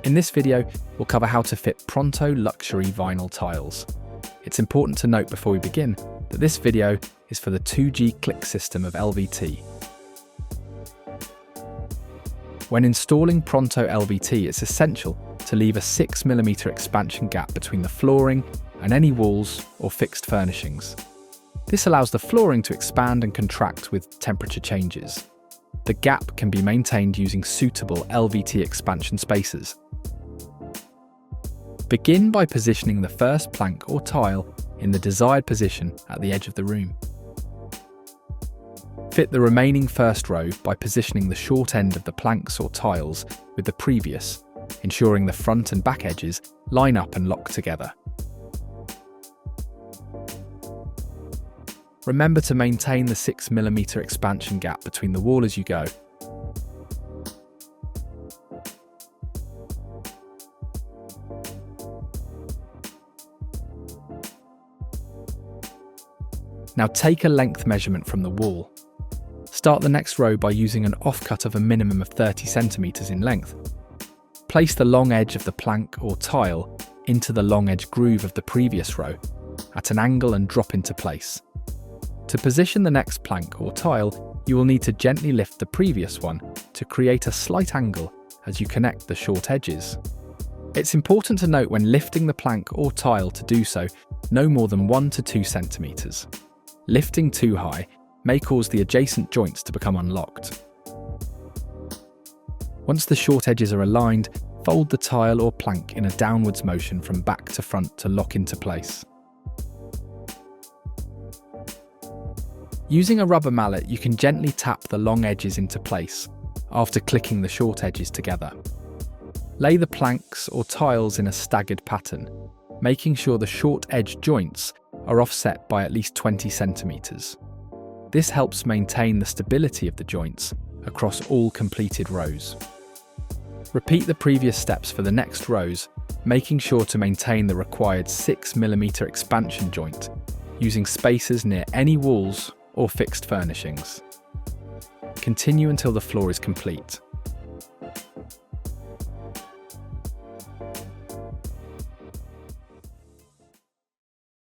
In this video, we'll cover how to fit Pronto luxury vinyl tiles. It's important to note before we begin that this video is for the 2G click system of LVT. When installing Pronto LVT, it's essential to leave a 6mm expansion gap between the flooring and any walls or fixed furnishings. This allows the flooring to expand and contract with temperature changes. The gap can be maintained using suitable LVT expansion spacers. Begin by positioning the first plank or tile in the desired position at the edge of the room. Fit the remaining first row by positioning the short end of the planks or tiles with the previous, ensuring the front and back edges line up and lock together. Remember to maintain the 6mm expansion gap between the wall as you go. Now take a length measurement from the wall. Start the next row by using an offcut of a minimum of 30 cm in length. Place the long edge of the plank or tile into the long edge groove of the previous row at an angle and drop into place. To position the next plank or tile, you will need to gently lift the previous one to create a slight angle as you connect the short edges. It's important to note when lifting the plank or tile to do so no more than 1 to 2 centimeters. Lifting too high may cause the adjacent joints to become unlocked. Once the short edges are aligned, fold the tile or plank in a downwards motion from back to front to lock into place. Using a rubber mallet, you can gently tap the long edges into place after clicking the short edges together. Lay the planks or tiles in a staggered pattern, making sure the short edge joints are offset by at least 20 centimeters. This helps maintain the stability of the joints across all completed rows. Repeat the previous steps for the next rows, making sure to maintain the required 6mm expansion joint, using spacers near any walls or fixed furnishings. Continue until the floor is complete.